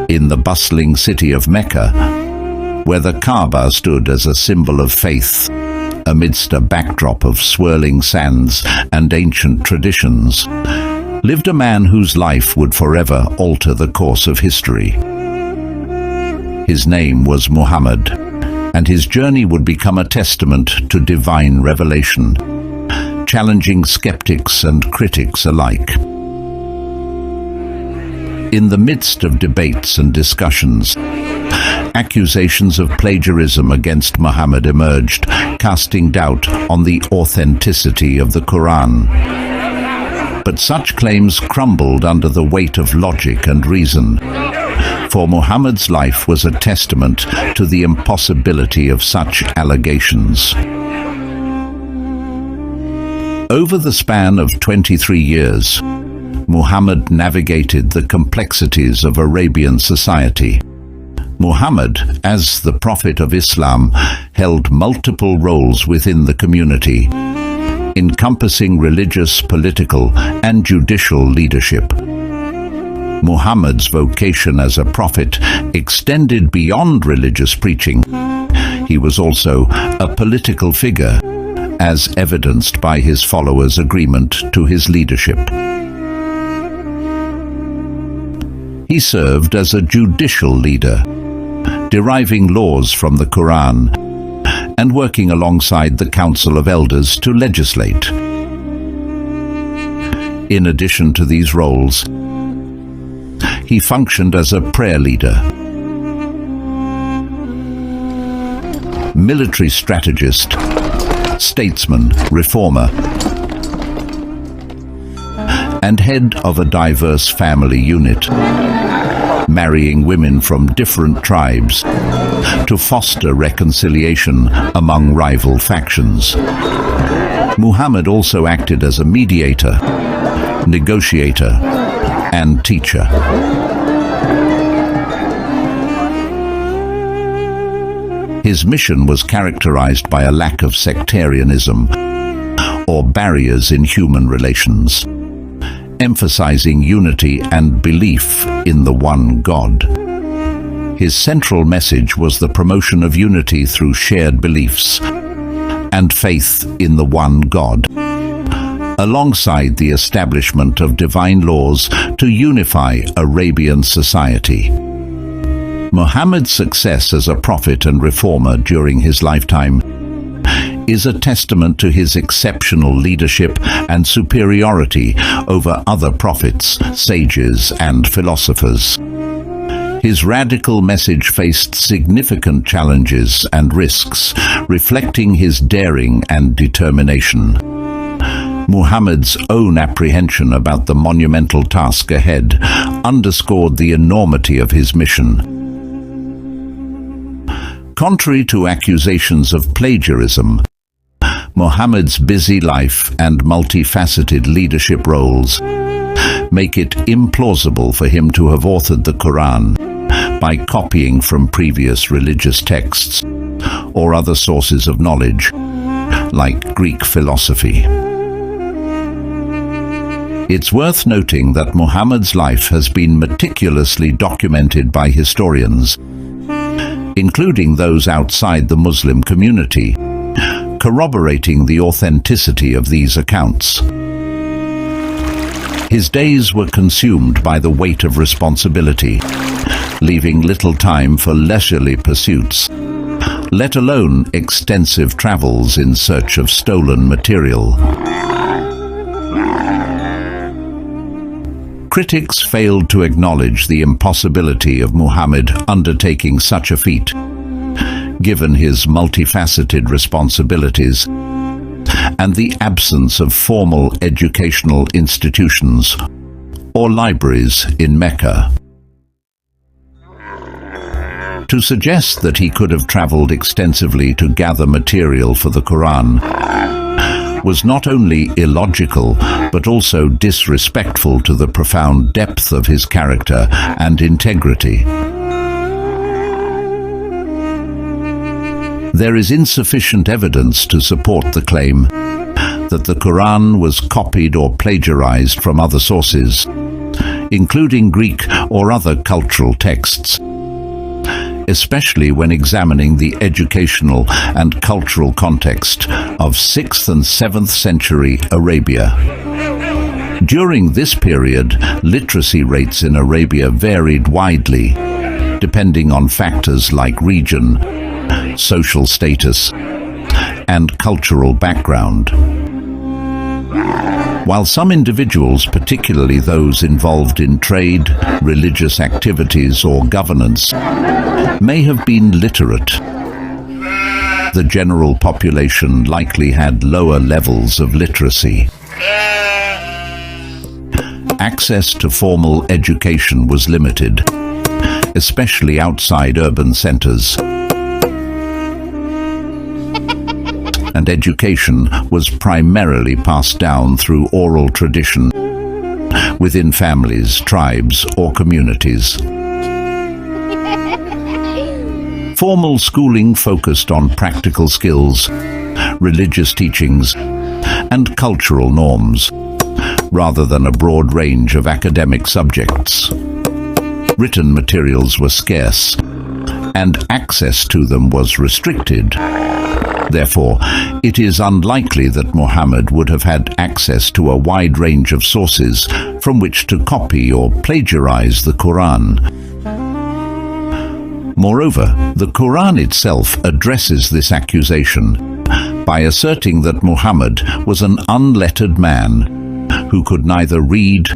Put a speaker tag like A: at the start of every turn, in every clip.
A: in the bustling city of Mecca, where the Kaaba stood as a symbol of faith, amidst a backdrop of swirling sands and ancient traditions, lived a man whose life would forever alter the course of history. His name was Muhammad, and his journey would become a testament to divine revelation, challenging skeptics and critics alike. In the midst of debates and discussions, accusations of plagiarism against Muhammad emerged, casting doubt on the authenticity of the Quran. But such claims crumbled under the weight of logic and reason, for Muhammad's life was a testament to the impossibility of such allegations. Over the span of 23 years, Muhammad navigated the complexities of Arabian society. Muhammad, as the Prophet of Islam, held multiple roles within the community, encompassing religious, political, and judicial leadership. Muhammad's vocation as a prophet extended beyond religious preaching. He was also a political figure, as evidenced by his followers' agreement to his leadership. He served as a judicial leader, deriving laws from the Quran and working alongside the Council of Elders to legislate. In addition to these roles, he functioned as a prayer leader, military strategist, statesman, reformer, and head of a diverse family unit, marrying women from different tribes to foster reconciliation among rival factions. Muhammad also acted as a mediator, negotiator, and teacher. His mission was characterized by a lack of sectarianism or barriers in human relations, emphasizing unity and belief in the one God. His central message was the promotion of unity through shared beliefs and faith in the one God, alongside the establishment of divine laws to unify Arabian society. Muhammad's success as a prophet and reformer during his lifetime is a testament to his exceptional leadership and superiority over other prophets, sages, and philosophers. His radical message faced significant challenges and risks, reflecting his daring and determination. Muhammad's own apprehension about the monumental task ahead underscored the enormity of his mission. Contrary to accusations of plagiarism, Muhammad's busy life and multifaceted leadership roles make it implausible for him to have authored the Quran by copying from previous religious texts or other sources of knowledge, like Greek philosophy. It's worth noting that Muhammad's life has been meticulously documented by historians, including those outside the Muslim community, corroborating the authenticity of these accounts. His days were consumed by the weight of responsibility, leaving little time for leisurely pursuits, let alone extensive travels in search of stolen material. Critics failed to acknowledge the impossibility of Muhammad undertaking such a feat, given his multifaceted responsibilities and the absence of formal educational institutions or libraries in Mecca. To suggest that he could have traveled extensively to gather material for the Quran was not only illogical, but also disrespectful to the profound depth of his character and integrity. There is insufficient evidence to support the claim that the Quran was copied or plagiarized from other sources, including Greek or other cultural texts, especially when examining the educational and cultural context of 6th and 7th century Arabia. During this period, literacy rates in Arabia varied widely, depending on factors like region, social status, and cultural background. While some individuals, particularly those involved in trade, religious activities, or governance, may have been literate, the general population likely had lower levels of literacy. Access to formal education was limited, especially outside urban centers, and education was primarily passed down through oral tradition within families, tribes, or communities. Formal schooling focused on practical skills, religious teachings, and cultural norms, rather than a broad range of academic subjects. Written materials were scarce, and access to them was restricted. Therefore, it is unlikely that Muhammad would have had access to a wide range of sources from which to copy or plagiarize the Quran. Moreover, the Quran itself addresses this accusation by asserting that Muhammad was an unlettered man who could neither read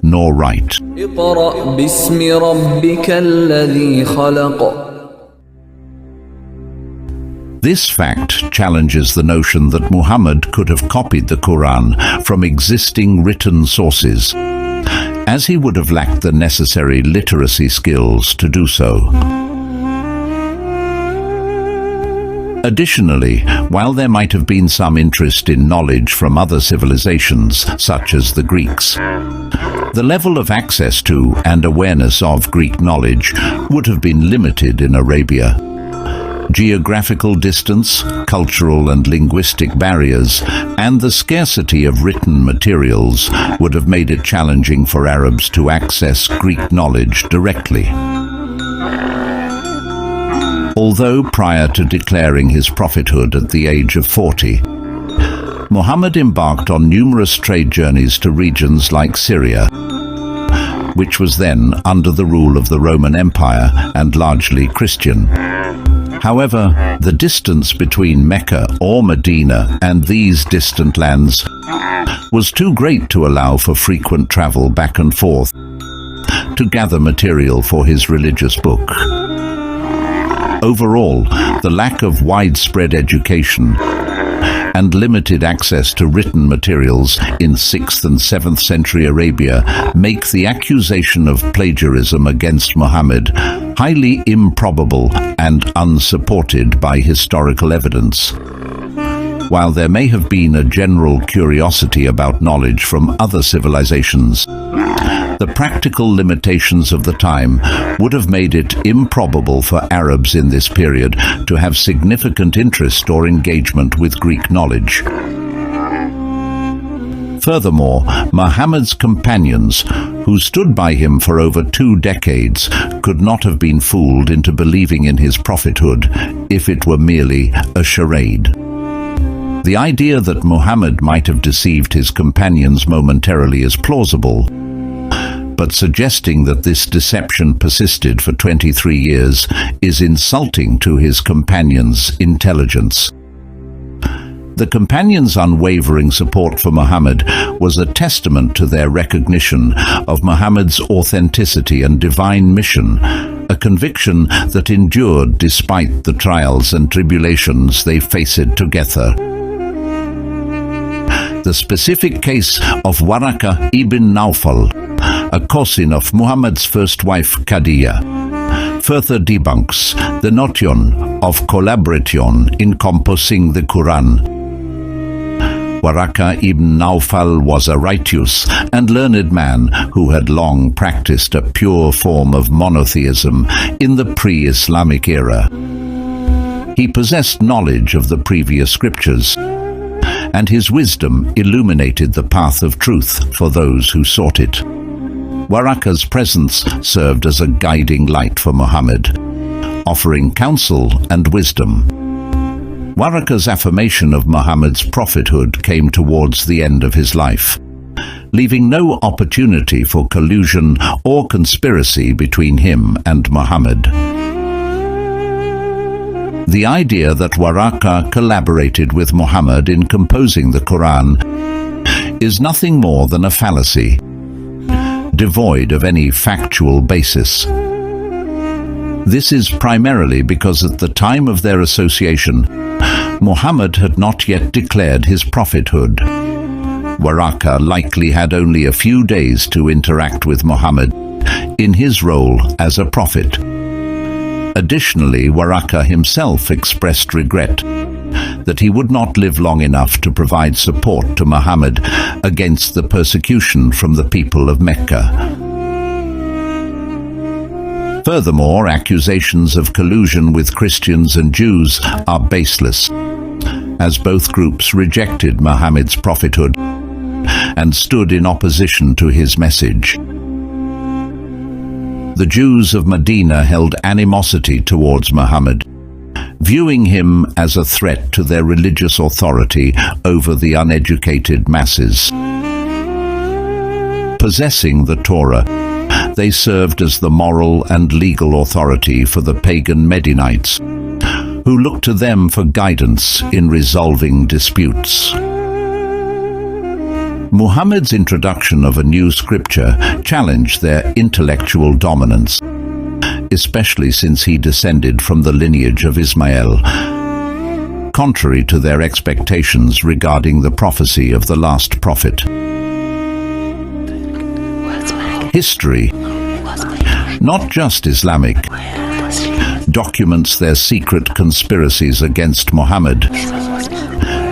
A: nor write.
B: اقرأ باسم ربك الذي خلق.
A: This fact challenges the notion that Muhammad could have copied the Quran from existing written sources, as he would have lacked the necessary literacy skills to do so. Additionally, while there might have been some interest in knowledge from other civilizations, such as the Greeks, the level of access to and awareness of Greek knowledge would have been limited in Arabia. Geographical distance, cultural and linguistic barriers, and the scarcity of written materials would have made it challenging for Arabs to access Greek knowledge directly. Although prior to declaring his prophethood at the age of 40, Muhammad embarked on numerous trade journeys to regions like Syria, which was then under the rule of the Roman Empire and largely Christian. However, the distance between Mecca or Medina and these distant lands was too great to allow for frequent travel back and forth to gather material for his religious book. Overall, the lack of widespread education and limited access to written materials in 6th and 7th century Arabia make the accusation of plagiarism against Muhammad highly improbable and unsupported by historical evidence. While there may have been a general curiosity about knowledge from other civilizations, the practical limitations of the time would have made it improbable for Arabs in this period to have significant interest or engagement with Greek knowledge. Furthermore, Muhammad's companions, who stood by him for over 2 decades, could not have been fooled into believing in his prophethood if it were merely a charade. The idea that Muhammad might have deceived his companions momentarily is plausible, but suggesting that this deception persisted for 23 years is insulting to his companions' intelligence. The companions' unwavering support for Muhammad was a testament to their recognition of Muhammad's authenticity and divine mission, a conviction that endured despite the trials and tribulations they faced together. The specific case of Waraka ibn Nawfal, a cousin of Muhammad's first wife Khadija, further debunks the notion of collaboration encompassing the Quran. Waraka ibn Nawfal was a righteous and learned man who had long practiced a pure form of monotheism in the pre-Islamic era. He possessed knowledge of the previous scriptures, and his wisdom illuminated the path of truth for those who sought it. Waraqa's presence served as a guiding light for Muhammad, offering counsel and wisdom. Waraqa's affirmation of Muhammad's prophethood came towards the end of his life, leaving no opportunity for collusion or conspiracy between him and Muhammad. The idea that Waraqa collaborated with Muhammad in composing the Quran is nothing more than a fallacy, devoid of any factual basis. This is primarily because at the time of their association, Muhammad had not yet declared his prophethood. Waraqa likely had only a few days to interact with Muhammad in his role as a prophet. Additionally, Waraqa himself expressed regret that he would not live long enough to provide support to Muhammad against the persecution from the people of Mecca. Furthermore, accusations of collusion with Christians and Jews are baseless, as both groups rejected Muhammad's prophethood and stood in opposition to his message. The Jews of Medina held animosity towards Muhammad, viewing him as a threat to their religious authority over the uneducated masses. Possessing the Torah, they served as the moral and legal authority for the pagan Medinites, who looked to them for guidance in resolving disputes. Muhammad's introduction of a new scripture challenged their intellectual dominance, especially since he descended from the lineage of Ismail, contrary to their expectations regarding the prophecy of the last prophet. History, not just Islamic, documents their secret conspiracies against Muhammad,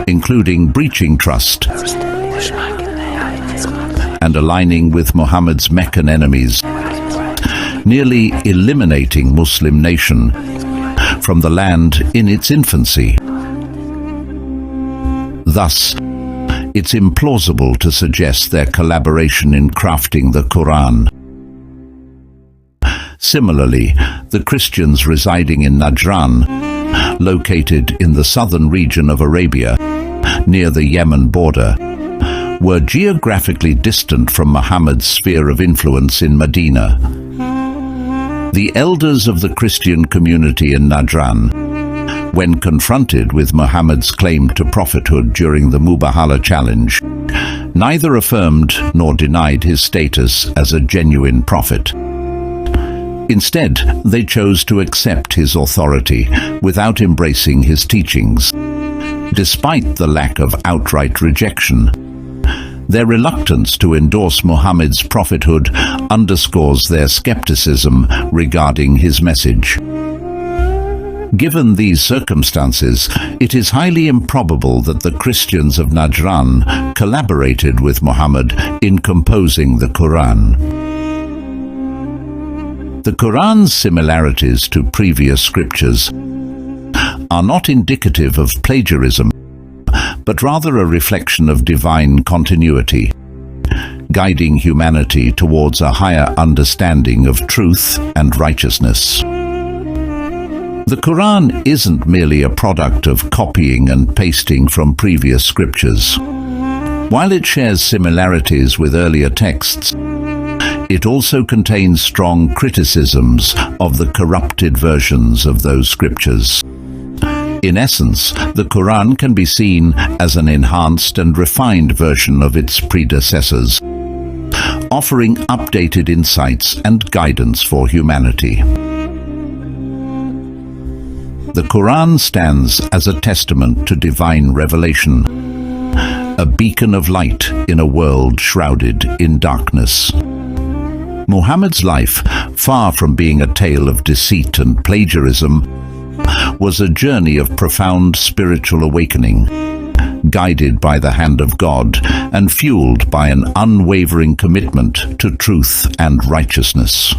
A: including breaching trust and aligning with Muhammad's Meccan enemies, nearly eliminating Muslim nation from the land in its infancy. Thus, it's implausible to suggest their collaboration in crafting the Quran. Similarly, the Christians residing in Najran, located in the southern region of Arabia, near the Yemen border, were geographically distant from Muhammad's sphere of influence in Medina. The elders of the Christian community in Najran, when confronted with Muhammad's claim to prophethood during the Mubahala challenge, neither affirmed nor denied his status as a genuine prophet. Instead, they chose to accept his authority without embracing his teachings. Despite the lack of outright rejection, their reluctance to endorse Muhammad's prophethood underscores their skepticism regarding his message. Given these circumstances, it is highly improbable that the Christians of Najran collaborated with Muhammad in composing the Quran. The Quran's similarities to previous scriptures are not indicative of plagiarism, but rather a reflection of divine continuity, guiding humanity towards a higher understanding of truth and righteousness. The Quran isn't merely a product of copying and pasting from previous scriptures. While it shares similarities with earlier texts, it also contains strong criticisms of the corrupted versions of those scriptures. In essence, the Quran can be seen as an enhanced and refined version of its predecessors, offering updated insights and guidance for humanity. The Quran stands as a testament to divine revelation, a beacon of light in a world shrouded in darkness. Muhammad's life, far from being a tale of deceit and plagiarism, was a journey of profound spiritual awakening, guided by the hand of God and fueled by an unwavering commitment to truth and righteousness.